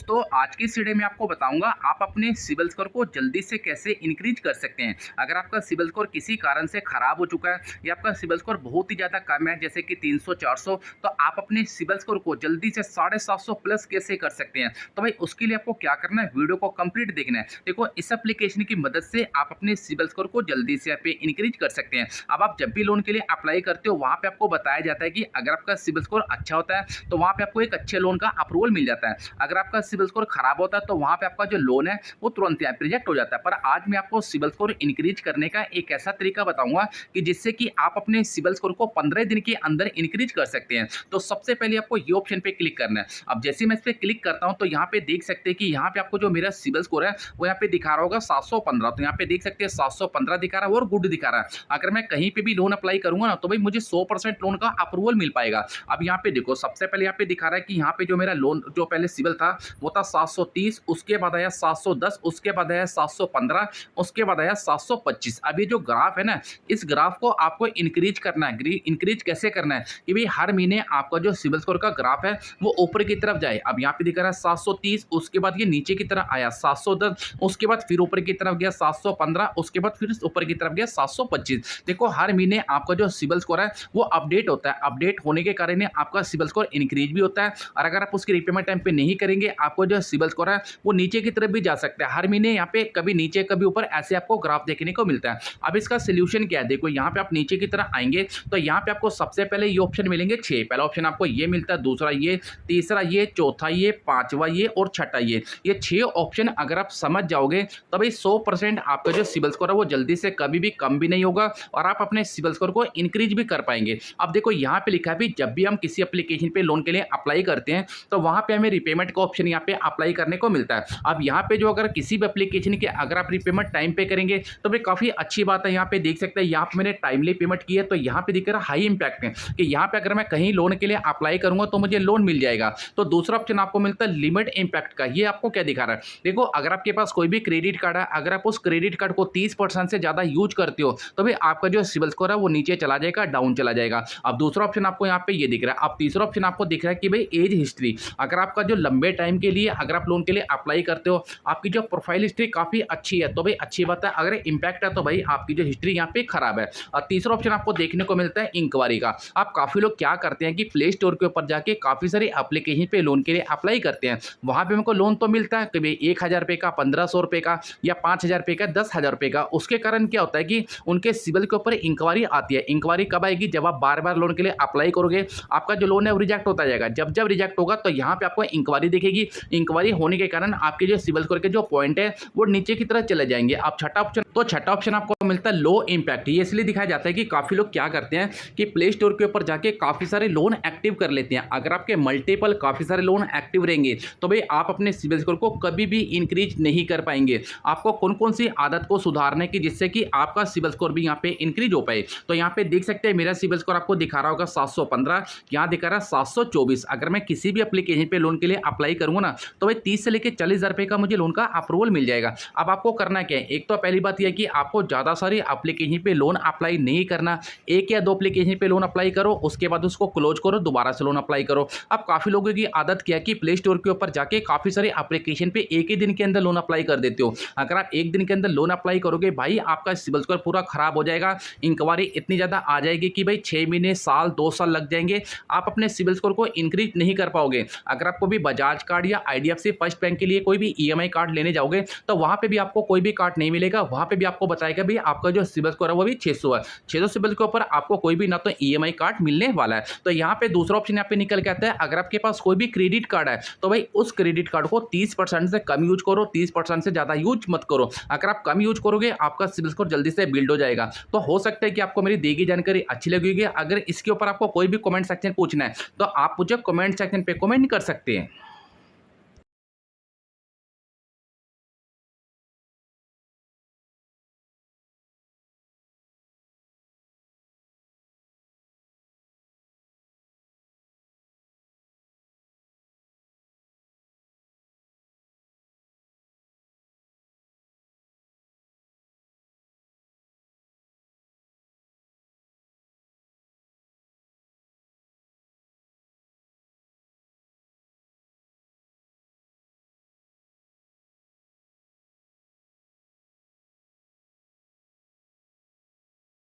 दोस्तों आज की इस वीडियो में आपको बताऊंगा आप अपने सिबिल स्कोर को जल्दी से कैसे इंक्रीज कर सकते हैं। अगर आपका सिबिल स्कोर किसी कारण से खराब हो चुका है या आपका सिबिल स्कोर बहुत ही ज़्यादा कम है जैसे कि 300 400, तो आप अपने सिबिल स्कोर को जल्दी से 750 प्लस कैसे कर सकते हैं। तो भाई उसके लिए आपको क्या करना है, वीडियो को कंप्लीट देखना है। देखो इस एप्लीकेशन की मदद से आप अपने सिबिल स्कोर को जल्दी से यहाँ पे इंक्रीज कर सकते हैं। अब आप जब भी लोन के लिए अप्लाई करते हो वहाँ पे आपको बताया जाता है कि अगर आपका सिबिल स्कोर अच्छा होता है तो वहाँ पे आपको एक अच्छे लोन का अप्रूवल मिल जाता है। अगर आपका सिबिल स्कोर खराब होता है तो वहां पे आपका जो लोन है वो तुरंत यहाँ रिजेक्ट हो जाता है। पर आज मैं आपको सिबिल स्कोर इंक्रीज करने का एक ऐसा तरीका बताऊंगा कि जिससे कि आप अपने सिबिल स्कोर को 15 दिन के अंदर इंक्रीज कर सकते हैं। तो सबसे पहले आपको ये ऑप्शन पे क्लिक करना है। अब जैसे मैं इस पे क्लिक करता हूं तो यहाँ पे देख सकते हैं कि यहाँ पे आपको जो मेरा सिबिल स्कोर है वो यहाँ पे दिखा रहा होगा 715। तो यहाँ पे देख सकते हैं 715 दिखा रहा है और गुड दिखा रहा है। अगर मैं कहीं पे भी लोन अप्लाई करूंगा ना तो भाई मुझे 100% लोन का अप्रूवल मिल पाएगा। अब यहाँ पे देखो सबसे पहले यहाँ पे दिखा रहा है कि यहाँ पे जो मेरा लोन जो पहले सिबिल था वो था 730, उसके बाद आया 710, उसके बाद आया 715, उसके बाद आया 725। अब ये जो ग्राफ है ना, इस ग्राफ को आपको इंक्रीज करना है। इंक्रीज कैसे करना है कि भाई हर महीने आपका जो सिबिल स्कोर का ग्राफ है वो ऊपर की तरफ जाए। अब यहाँ पे दिख रहा है 730, उसके बाद ये नीचे की तरफ आया 710, उसके बाद फिर ऊपर की तरफ गया 715, उसके बाद फिर ऊपर की तरफ गया 725। देखो हर महीने आपका जो सिबिल स्कोर है वो अपडेट होता है। अपडेट होने के कारण आपका सिबिल स्कोर इंक्रीज भी होता है और अगर आप उसकी रिपेमेंट टाइम पे नहीं करेंगे आपको जो सिबिल स्कोर है वो नीचे की तरफ भी जा सकता है। हर महीने यहाँ पे कभी नीचे कभी ऊपर ऐसे आपको ग्राफ देखने को मिलता है। अब इसका सोल्यूशन क्या है, देखो यहाँ पे आप नीचे की तरफ आएंगे तो यहाँ पे आपको सबसे पहले ये ऑप्शन मिलेंगे 6। पहला ऑप्शन आपको ये मिलता है, दूसरा ये, तीसरा ये, चौथा ये, पांचवा ये और छठा ये 6 ऑप्शन अगर आप समझ जाओगे तो भाई 100% आपका जो सिबिल स्कोर है वो जल्दी से कभी भी कम भी नहीं होगा और आप अपने सिबिल स्कोर को इंक्रीज भी कर पाएंगे। अब देखो यहाँ पे लिखा है भी जब भी हम किसी एप्लीकेशन पे लोन के लिए अप्लाई करते हैं तो वहां पे हमें रिपेमेंट का ऑप्शन यहाँ पे अप्लाई करने को मिलता है। अब यहाँ पे जो अगर किसी भी एप्लीकेशन के अगर आप रिपेमेंट टाइम पे करेंगे तो भाई काफी अच्छी बात है। यहाँ पे देख सकते हैं यहाँ पे मैंने टाइमली पेमेंट की है तो यहाँ पे दिख रहा है हाई इंपैक्ट है कि यहाँ पे अगर मैं कहीं लोन के लिए अप्लाई करूंगा तो मुझे लोन मिल जाएगा। तो दूसरा ऑप्शन आपको मिलता है लिमिट इंपैक्ट का। ये आपको क्या दिखा रहा है, देखो अगर आपके पास कोई भी क्रेडिट कार्ड है, अगर आप उस क्रेडिट कार्ड को 30% से ज्यादा यूज करते हो तो भाई आपका जो सिबिल स्कोर है वो नीचे चला जाएगा, डाउन चला जाएगा। अब दूसरा ऑप्शन आपको यहाँ पे ये दिख रहा है। अब तीसरा ऑप्शन आपको दिख रहा है कि भाई एज हिस्ट्री, अगर आपका जो लंबे टाइम के लिए अगर आप लोन के लिए अप्लाई करते हो आपकी जो प्रोफाइल हिस्ट्री काफी अच्छी है तो भाई अच्छी बात है। अगर इंपैक्ट है तो भाई आपकी जो हिस्ट्री यहाँ पे खराब है। और तीसरा ऑप्शन आपको देखने को मिलता है इंक्वायरी का। आप काफी लोग क्या करते हैं कि प्ले स्टोर के ऊपर जाके काफी सारी एप्लीकेशन पे लोन के लिए अप्लाई करते हैं, वहां पे उनको लोन तो मिलता है कभी 1000 रुपए का, 1500 रुपए का या 5000 रुपए का, 10,000 रुपए का। उसके कारण क्या होता है कि उनके सिबिल के ऊपर इंक्वायरी आती है। इंक्वायरी कब आएगी, जब आप बार बार लोन के लिए अप्लाई करोगे आपका जो लोन है वो रिजेक्ट होता जाएगा। जब जब रिजेक्ट होगा तो यहाँ पे आपको इंक्वायरी दिखेगी। इंक्वायरी होने के कारण आपके जो सिबिल स्कोर के जो पॉइंट है वो नीचे की तरफ चले जाएंगे। अब छठा ऑप्शन आपको मिलता है लो इंपैक्ट। ये इसलिए दिखाया जाता है कि काफी लोग क्या करते हैं कि प्ले स्टोर के ऊपर जाके काफी सारे लोन एक्टिव कर लेते हैं। अगर आपके मल्टीपल काफी सारे लोन एक्टिव रहेंगे तो भाई आप अपने सिबिल स्कोर को कभी भी इंक्रीज नहीं कर पाएंगे। आपको कौन कौन सी आदत को सुधारने की जिससे कि आपका सिबिल स्कोर भी यहाँ पे इंक्रीज हो पाए। तो यहाँ पे देख सकते हैं मेरा सिबिल स्कोर आपको दिखा रहा होगा 715, यहाँ दिखा रहा है 724। अगर मैं किसी भी एप्लीकेशन पे लोन के लिए अप्लाई करूंगा ना तो भाई 30 से लेकर 40,000 रुपए का मुझे लोन का अप्रूवल मिल जाएगा। अब आपको करना क्या है, एक तो पहली बात यह है कि आपको ज्यादा सारी एप्लीकेशन पे लोन अप्लाई नहीं करना। एक या दो एप्लीकेशन पे लोन अप्लाई करो, उसके बाद उसको क्लोज करो, दोबारा से लोन अप्लाई करो। अब काफी लोगों की आदत क्या है कि प्ले स्टोर के ऊपर जाके काफी सारे एप्लीकेशन पे एक ही दिन के अंदर लोन अप्लाई कर देते हो। अगर आप एक दिन के अंदर लोन अप्लाई करोगे भाई आपका सिबिल स्कोर पूरा खराब हो जाएगा। इंक्वायरी इतनी ज्यादा आ जाएगी कि भाई 6 महीने, साल, 2 साल लग जाएंगे, आप अपने सिबिल स्कोर को इंक्रीज नहीं कर पाओगे। अगर आपको भी बजाज कार्ड या आईडीएफसी फर्स्ट बैंक के लिए कोई भी ईएमआई कार्ड लेने जाओगे तो वहां पे भी आपको कोई भी कार्ड नहीं मिलेगा। वहां पे भी आपको बताएगा भी आपका जो सिबिल स्कोर है वो भी 600 है। 600 सिबिल के ऊपर आपको कोई भी ना तो ईएमआई कार्ड मिलने वाला है। तो यहाँ पे दूसरा ऑप्शन यहाँ पे निकल के आता है, अगर आपके पास कोई भी क्रेडिट कार्ड है तो भाई उस क्रेडिट कार्ड को 30% से कम यूज करो, 30% से ज्यादा यूज मत करो। अगर आप कम यूज करोगे आपका सिबिल स्कोर जल्दी से बिल्ड हो जाएगा। तो हो सकता है कि आपको मेरी दी गई जानकारी अच्छी लगी होगी। अगर इसके ऊपर आपको कोई भी कमेंट सेक्शन पूछना है तो आप मुझे कमेंट सेक्शन पे कमेंट कर सकते हैं।